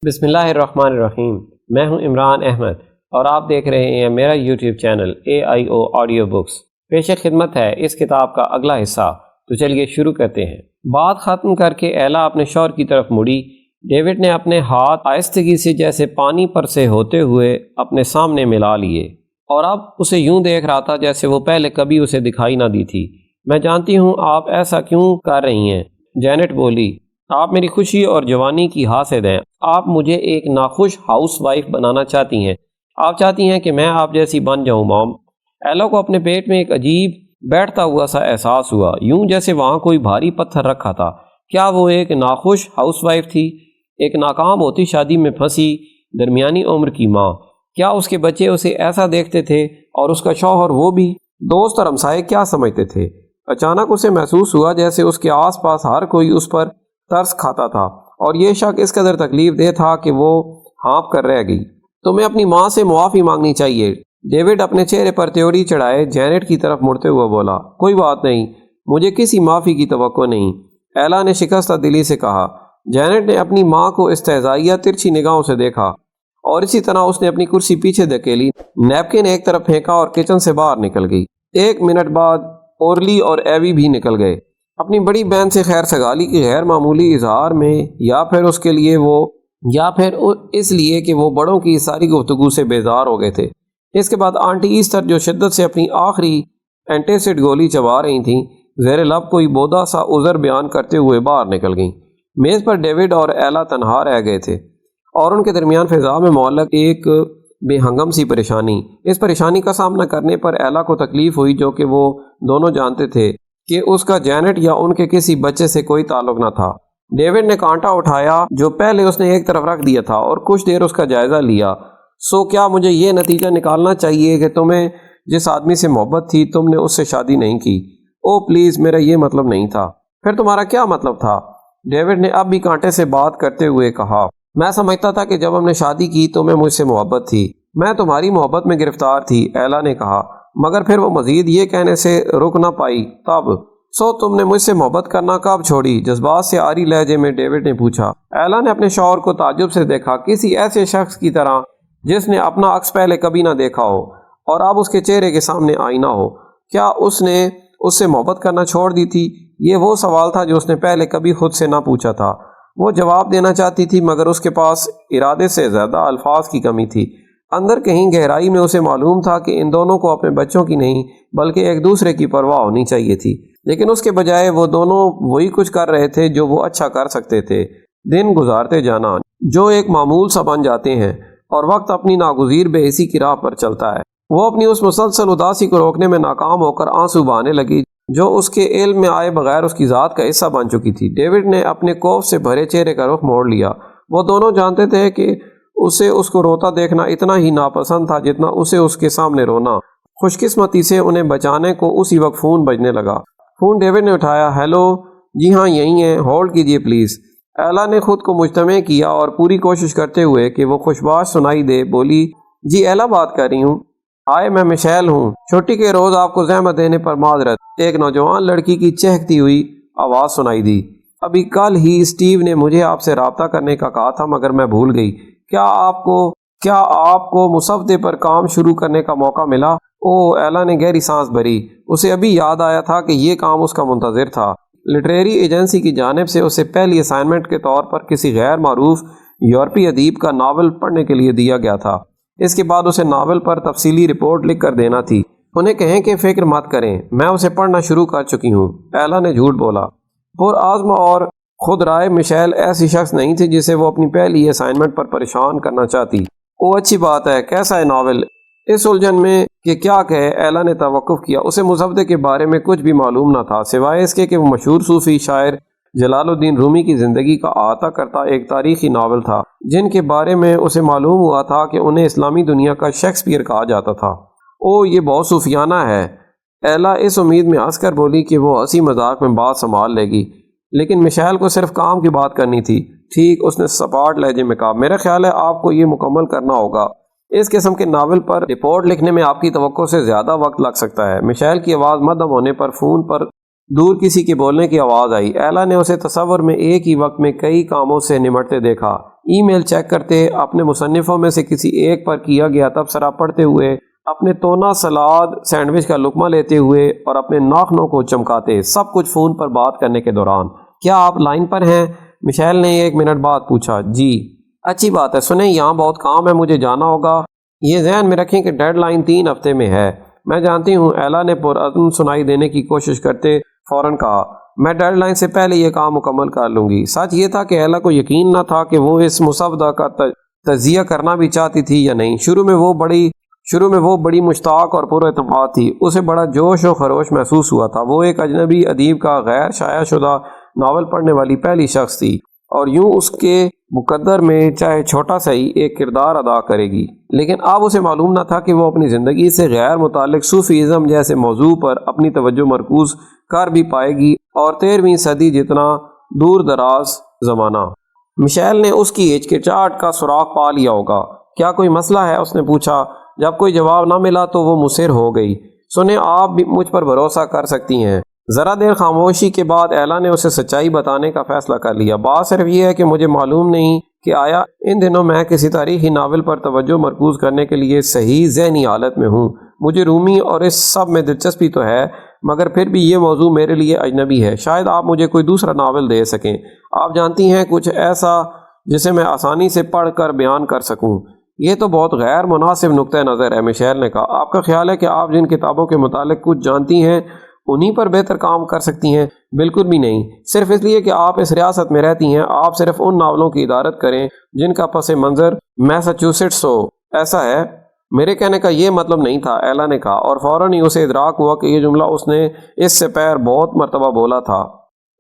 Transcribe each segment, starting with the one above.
بسم اللہ الرحمن الرحیم۔ میں ہوں عمران احمد اور آپ دیکھ رہے ہیں میرا YouTube channel AIO audio books. پیش خدمت ہے اس کتاب کا اگلا حصہ، تو چلیے شروع کرتے ہیں۔ بات ختم کر کے ایلا اپنے شوہر کی طرف مڑی۔ ڈیوڈ نے اپنے ہاتھ آہستگی سے جیسے پانی پر سے ہوتے ہوئے اپنے سامنے ملا لیے اور اب اسے یوں دیکھ رہا تھا جیسے وہ پہلے کبھی اسے دکھائی نہ دی تھی۔ میں جانتی ہوں آپ ایسا کیوں کر رہی ہیں، جینٹ بولی۔ آپ میری خوشی اور جوانی کی حاسد ہیں۔ آپ مجھے ایک ناخوش ہاؤس وائف بنانا چاہتی ہیں۔ آپ چاہتی ہیں کہ میں آپ جیسی بن جاؤں مام۔ ایلا کو اپنے پیٹ میں ایک عجیب بیٹھتا ہوا سا احساس ہوا، یوں جیسے وہاں کوئی بھاری پتھر رکھا تھا۔ کیا وہ ایک ناخوش ہاؤس وائف تھی، ایک ناکام ہوتی شادی میں پھنسی درمیانی عمر کی ماں؟ کیا اس کے بچے اسے ایسا دیکھتے تھے اور اس کا شوہر وہ بھی؟ دوست اور ہمسائے کیا سمجھتے تھے؟ اچانک اسے محسوس ہوا جیسے اس کے آس پاس ہر کوئی اس پر ترس کھاتا تھا، اور یہ شک اس قدر تکلیف دہ تھا کہ وہ ہانپ کر رہ گئی۔ تمہیں اپنی ماں سے معافی مانگنی چاہیے۔ ڈیوڈ اپنے چہرے پر تیوری چڑھائے جینٹ کی طرف مڑتے ہوئے بولا، کوئی بات نہیں، مجھے کسی معافی کی توقع نہیں، ایلا نے شکستہ دلی سے کہا۔ جینٹ نے اپنی ماں کو استہزائیہ ترچھی نگاہوں سے دیکھا اور اسی طرح اس نے اپنی کرسی پیچھے دھکیلی، نیپکن ایک طرف پھینکا اور کچن سے باہر نکل گئی۔ 1 منٹ بعد اورلی اور ایوی بھی نکل گئے۔ اپنی بڑی بہن سے خیر سگالی کی غیر معمولی اظہار میں یا پھر اس لیے کہ وہ بڑوں کی ساری گفتگو سے بیزار ہو گئے تھے۔ اس کے بعد آنٹی ایسٹر جو شدت سے اپنی آخری اینٹیسڈ گولی چبا رہی تھیں، زیر لب کوئی بودا سا عذر بیان کرتے ہوئے باہر نکل گئیں۔ میز پر ڈیوڈ اور ایلا تنہا رہ گئے تھے اور ان کے درمیان فضا میں معلق ایک بے ہنگم سی پریشانی۔ اس پریشانی کا سامنا کرنے پر ایلا کو تکلیف ہوئی، جو کہ وہ دونوں جانتے تھے کہ اس کا جینٹ یا ان کے کسی بچے سے کوئی تعلق نہ تھا۔ ڈیوڈ نے کانٹا اٹھایا جو پہلے اس نے ایک طرف رکھ دیا تھا اور کچھ دیر اس کا جائزہ لیا۔ سو کیا مجھے یہ نتیجہ نکالنا چاہیے کہ تمہیں جس آدمی سے محبت تھی تم نے اس سے شادی نہیں کی؟ او پلیز، میرا یہ مطلب نہیں تھا۔ پھر تمہارا کیا مطلب تھا؟ ڈیوڈ نے اب بھی کانٹے سے بات کرتے ہوئے کہا، میں سمجھتا تھا کہ جب ہم نے شادی کی تمہیں مجھ سے محبت تھی، میں تمہاری محبت میں گرفتار تھی، ایلا نے کہا، مگر پھر وہ مزید یہ کہنے سے رک نہ پائی، تب سو تم نے مجھ سے محبت کرنا کب چھوڑی؟ جذبات سے عاری لہجے میں ڈیوڈ نے پوچھا۔ ایلا نے اپنے شوہر کو تعجب سے دیکھا، کسی ایسے شخص کی طرح جس نے اپنا عکس پہلے کبھی نہ دیکھا ہو اور اب اس کے چہرے کے سامنے آئینہ ہو۔ کیا اس نے اس سے محبت کرنا چھوڑ دی تھی؟ یہ وہ سوال تھا جو اس نے پہلے کبھی خود سے نہ پوچھا تھا۔ وہ جواب دینا چاہتی تھی مگر اس کے پاس ارادے سے زیادہ الفاظ کی کمی تھی۔ اندر کہیں گہرائی میں اسے معلوم تھا کہ ان دونوں کو اپنے بچوں کی نہیں بلکہ ایک دوسرے کی پرواہ ہونی چاہیے تھی، لیکن اس کے بجائے وہ دونوں وہی کچھ کر رہے تھے جو وہ اچھا کر سکتے تھے، دن گزارتے جانا جو ایک معمول سا بن جاتے ہیں اور وقت اپنی ناگزیر بے حسی کی راہ پر چلتا ہے۔ وہ اپنی اس مسلسل اداسی کو روکنے میں ناکام ہو کر آنسو بہانے لگی جو اس کے علم میں آئے بغیر اس کی ذات کا حصہ بن چکی تھی۔ ڈیوڈ نے اپنے کوف سے بھرے چہرے کا رخ موڑ لیا۔ وہ دونوں جانتے تھے کہ اسے اس کو روتا دیکھنا اتنا ہی ناپسند تھا جتنا اسے اس کے سامنے رونا۔ خوش قسمتی سے انہیں بچانے کو اسی وقت فون بجنے لگا۔ فون ڈیوڈ نے اٹھایا۔ ہیلو، جی ہاں یہی ہیں، ہولڈ کیجئے پلیز۔ ایلا نے خود کو مجتمع کیا اور پوری کوشش کرتے ہوئے کہ وہ خوشباش سنائی دے بولی، جی ایلا بات کر رہی ہوں۔ ہائے، میں مشیل ہوں، چھٹی کے روز آپ کو زحمت دینے پر معذرت، ایک نوجوان لڑکی کی چہکتی ہوئی آواز سنائی دی۔ ابھی کل ہی اسٹیو نے مجھے آپ سے رابطہ کرنے کا کہا تھا مگر میں بھول گئی۔ کیا آپ کو مصوبے پر کام شروع کرنے کا موقع ملا؟ ایلا نے گہری سانس بھری۔ اسے ابھی یاد آیا تھا کہ یہ کام اس کا منتظر تھا۔ لٹریری ایجنسی کی جانب سے اسے پہلی اسائنمنٹ کے طور پر کسی غیر معروف یورپی ادیب کا ناول پڑھنے کے لیے دیا گیا تھا۔ اس کے بعد اسے ناول پر تفصیلی رپورٹ لکھ کر دینا تھی۔ انہیں کہیں کہ فکر مت کریں، میں اسے پڑھنا شروع کر چکی ہوں، ایلا نے جھوٹ بولا۔ پرعزم اور خود رائے مشیل ایسی شخص نہیں تھی جسے وہ اپنی پہلی اسائنمنٹ پر پریشان کرنا چاہتی۔ اچھی بات ہے، کیسا ہے ناول؟ اس الجھن میں کہ کیا کہے، ایلا نے توقف کیا۔ اسے مصوبے کے بارے میں کچھ بھی معلوم نہ تھا سوائے اس کے کہ وہ مشہور صوفی شاعر جلال الدین رومی کی زندگی کا احاطہ کرتا ایک تاریخی ناول تھا، جن کے بارے میں اسے معلوم ہوا تھا کہ انہیں اسلامی دنیا کا شیکسپیئر کہا جاتا تھا۔ یہ بہت صوفیانہ ہے، ایلا اس امید میں ہنس کر بولی کہ وہ ہنسی مذاق میں بات سنبھال لے گی، لیکن مشیل کو صرف کام کی بات کرنی تھی۔ ٹھیک، اس نے سپاٹ لہجے میں کہا، میرا خیال ہے آپ کو یہ مکمل کرنا ہوگا۔ اس قسم کے ناول پر رپورٹ لکھنے میں آپ کی توقع سے زیادہ وقت لگ سکتا ہے۔ مشیل کی آواز مدھم ہونے پر فون پر دور کسی کے بولنے کی آواز آئی۔ ایلا نے اسے تصور میں ایک ہی وقت میں کئی کاموں سے نمٹتے دیکھا، ای میل چیک کرتے، اپنے مصنفوں میں سے کسی ایک پر کیا گیا تبصرہ پڑھتے ہوئے، اپنے تونا سلاد سینڈوچ کا لقمہ لیتے ہوئے اور اپنے ناخنوں کو چمکاتے، سب کچھ فون پر بات کرنے کے دوران۔ کیا آپ لائن پر ہیں؟ مشیل نے 1 منٹ بعد پوچھا۔ جی۔ اچھی بات ہے، سنیں یہاں بہت کام ہے، مجھے جانا ہوگا۔ یہ ذہن میں رکھیں کہ ڈیڈ لائن 3 ہفتے میں ہے۔ میں جانتی ہوں، ایلا نے پرعزم سنائی دینے کی کوشش کرتے فوراً کہا، میں ڈیڈ لائن سے پہلے یہ کام مکمل کر لوں گی۔ سچ یہ تھا کہ ایلا کو یقین نہ تھا کہ وہ اس مسودہ کا تجزیہ کرنا بھی چاہتی تھی یا نہیں۔ شروع میں وہ بڑی مشتاق اور پر اعتماد تھی، اسے بڑا جوش و خروش محسوس ہوا تھا۔ وہ ایک اجنبی ادیب کا غیر شائع شدہ ناول پڑھنے والی پہلی شخص تھی، اور یوں اس کے مقدر میں چاہے چھوٹا سا ہی ایک کردار ادا کرے گی۔ لیکن اب اسے معلوم نہ تھا کہ وہ اپنی زندگی سے غیر متعلق صوفیزم جیسے موضوع پر اپنی توجہ مرکوز کر بھی پائے گی، اور 13ویں صدی جتنا دور دراز زمانہ۔ مشیل نے اس کی ہچکچاہٹ کا سراغ پا لیا ہوگا۔ کیا کوئی مسئلہ ہے؟ اس نے پوچھا۔ جب کوئی جواب نہ ملا تو وہ مصر ہو گئی۔ سنیں، آپ بھی مجھ پر بھروسہ کر سکتی ہیں۔ ذرا دیر خاموشی کے بعد ایلا نے اسے سچائی بتانے کا فیصلہ کر لیا۔ بات صرف یہ ہے کہ مجھے معلوم نہیں کہ آیا ان دنوں میں کسی تاریخی ناول پر توجہ مرکوز کرنے کے لیے صحیح ذہنی حالت میں ہوں۔ مجھے رومی اور اس سب میں دلچسپی تو ہے، مگر پھر بھی یہ موضوع میرے لیے اجنبی ہے۔ شاید آپ مجھے کوئی دوسرا ناول دے سکیں، آپ جانتی ہیں، کچھ ایسا جسے میں آسانی سے پڑھ کر بیان کر سکوں۔ یہ تو بہت غیر مناسب نقطہ نظر ہے، مشیل نے کہا۔ آپ کا خیال ہے کہ آپ جن کتابوں کے متعلق کچھ جانتی ہیں انہی پر بہتر کام کر سکتی ہیں؟ بالکل بھی نہیں، صرف اس لیے کہ آپ اس ریاست میں رہتی ہیں۔ آپ صرف ان ناولوں کی ادارت کریں جن کا پس منظر میساچوسٹس ہو۔ ایسا ہے؟ میرے کہنے کا یہ مطلب نہیں تھا، ایلا نے کہا، اور فوراً ہی اسے ادراک ہوا کہ یہ جملہ اس نے اس سے پہلے بہت مرتبہ بولا تھا۔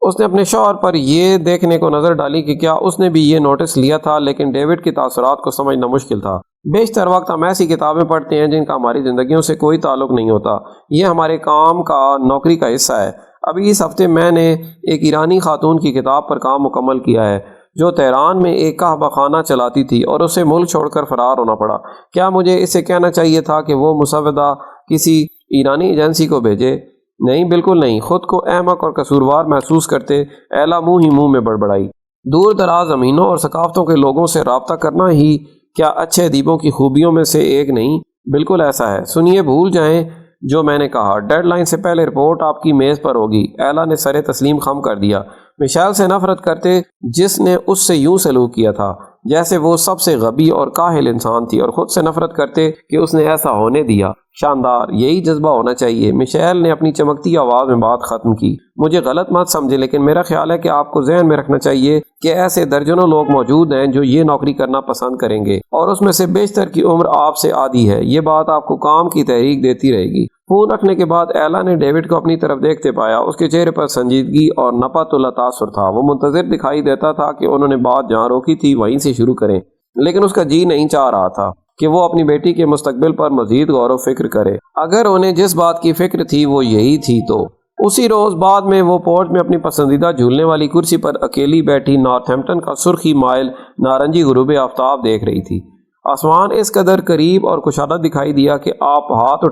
اس نے اپنے شوہر پر یہ دیکھنے کو نظر ڈالی کہ کیا اس نے بھی یہ نوٹس لیا تھا، لیکن ڈیوڈ کی تاثرات کو سمجھنا مشکل تھا۔ بیشتر وقت ہم ایسی کتابیں پڑھتے ہیں جن کا ہماری زندگیوں سے کوئی تعلق نہیں ہوتا۔ یہ ہمارے کام کا، نوکری کا حصہ ہے۔ ابھی اس ہفتے میں نے ایک ایرانی خاتون کی کتاب پر کام مکمل کیا ہے جو تہران میں ایک قہوہ خانہ چلاتی تھی اور اسے ملک چھوڑ کر فرار ہونا پڑا۔ کیا مجھے اسے کہنا چاہیے تھا کہ وہ مسودہ کسی ایرانی ایجنسی کو بھیجے؟ نہیں، بالکل نہیں۔ خود کو احمق اور قصوروار محسوس کرتے ایلا منہ ہی منہ میں بڑبڑائی۔ دور دراز زمینوں اور ثقافتوں کے لوگوں سے رابطہ کرنا ہی کیا اچھے ادیبوں کی خوبیوں میں سے ایک نہیں؟ بالکل ایسا ہے۔ سنیے، بھول جائیں جو میں نے کہا، ڈیڈ لائن سے پہلے رپورٹ آپ کی میز پر ہوگی۔ ایلا نے سر تسلیم خم کر دیا۔ مشیل سے نفرت کرتے، جس نے اس سے یوں سلوک کیا تھا جیسے وہ سب سے غبی اور کاہل انسان تھی، اور خود سے نفرت کرتے کہ اس نے ایسا ہونے دیا۔ شاندار، یہی جذبہ ہونا چاہیے۔ مشیل نے اپنی چمکتی آواز میں بات ختم کی۔ مجھے غلط مت سمجھے، لیکن میرا خیال ہے کہ آپ کو ذہن میں رکھنا چاہیے کہ ایسے درجنوں لوگ موجود ہیں جو یہ نوکری کرنا پسند کریں گے، اور اس میں سے بیشتر کی عمر آپ سے آدھی ہے۔ یہ بات آپ کو کام کی تحریک دیتی رہے گی۔ فون رکھنے کے بعد ایلا نے ڈیوڈ کو اپنی طرف دیکھتے پایا۔ اس کے چہرے پر سنجیدگی اور نپت اللہ تاثر تھا۔ وہ منتظر دکھائی دیتا تھا کہ انہوں نے بات جہاں روکی تھی وہیں سے شروع کریں، لیکن اس کا جی نہیں چاہ رہا تھا کہ وہ اپنی بیٹی کے مستقبل پر مزید غور و فکر کرے۔ اگر انہیں جس بات کی فکر تھی وہ یہی تھی تو اسی روز بعد میں وہ پورچ میں اپنی پسندیدہ جھولنے والی کرسی پر اکیلی بیٹھی نارتھ ہیمپٹن کا سرخی مائل نارنجی غروب آفتاب دیکھ رہی تھی۔ آسمان اس قدر قریب اور کشادہ دکھائی دیا کہ آپ ہاتھ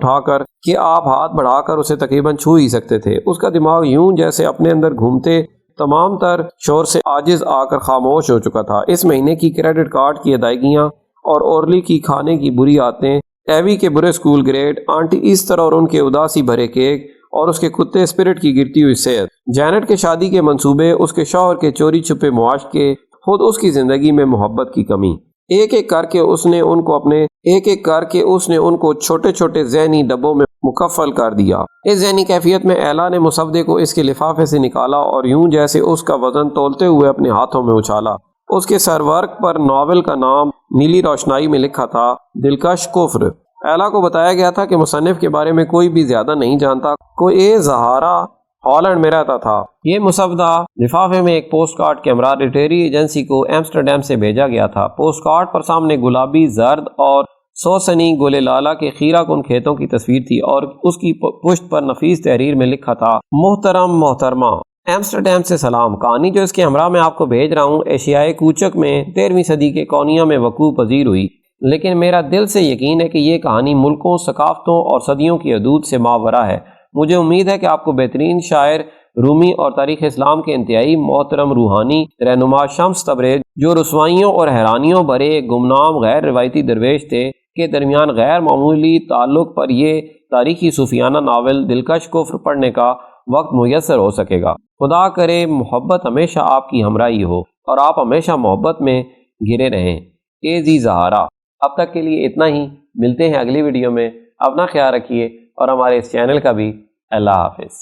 بڑھا کر اسے تقریباً چھو ہی سکتے تھے۔ اس کا دماغ یوں جیسے اپنے اندر گھومتے تمام تر شور سے عاجز آ کر خاموش ہو چکا تھا۔ اس مہینے کی کریڈٹ کارڈ کی ادائیگیاں اور اورلی کی کھانے کی بری عادتیں، ایوی کے برے اسکول گریڈ، آنٹی ایسٹر اور ان کے اداسی بھرے کیک، اور اس کے کتے اسپرٹ کی گرتی ہوئی صحت، جینٹ کے شادی کے منصوبے، اس کے شوہر کے چوری چھپے معاشقے، خود اس کی زندگی میں محبت کی کمی۔ ایک ایک کر کے اس نے ان کو چھوٹے چھوٹے ذہنی ڈبوں میں مکفل کر دیا۔ اس ذہنی کیفیت میں ایلا نے مسودے کو اس کے لفافے سے نکالا اور یوں جیسے اس کا وزن تولتے ہوئے اپنے ہاتھوں میں اچھالا۔ اس کے سرورق پر ناول کا نام نیلی روشنائی میں لکھا تھا، دلکش کفر۔ ایلا کو بتایا گیا تھا کہ مصنف کے بارے میں کوئی بھی زیادہ نہیں جانتا۔ کوئی زہارا ہالینڈ میں رہتا تھا۔ یہ مسودہ لفافے میں ایک پوسٹ کارڈ کے ہمراہ لٹریری ایجنسی کو ایمسٹرڈیم سے بھیجا گیا تھا۔ پوسٹ کارڈ پر سامنے گلابی، زرد اور سوسنی گل لالا کے خیرہ کن کھیتوں کی تصویر تھی، اور اس کی پشت پر نفیس تحریر میں لکھا تھا، محترم محترمہ، ایمسٹرڈیم سے سلام۔ کہانی جو اس کے ہمراہ میں آپ کو بھیج رہا ہوں ایشیائے کوچک میں 13ویں صدی کے کونیا میں وقوع پذیر ہوئی، لیکن میرا دل سے یقین ہے کہ یہ کہانی ملکوں، ثقافتوں اور صدیوں کی حدود سے ماوراء ہے۔ مجھے امید ہے کہ آپ کو بہترین شاعر رومی اور تاریخ اسلام کے انتہائی محترم روحانی رہنما شمس تبریز، جو رسوائیوں اور حیرانیوں بھرے گمنام غیر روایتی درویش تھے، کے درمیان غیر معمولی تعلق پر یہ تاریخی صوفیانہ ناول دلکش کفر پڑھنے کا وقت میسر ہو سکے گا۔ خدا کرے محبت ہمیشہ آپ کی ہمراہی ہو اور آپ ہمیشہ محبت میں گھرے رہیں۔ ایزی زہارا۔ اب تک کے لیے اتنا ہی، ملتے ہیں اگلی ویڈیو میں۔ اپنا خیال رکھیے اور ہمارے اس چینل کا بھی۔ اللہ حافظ۔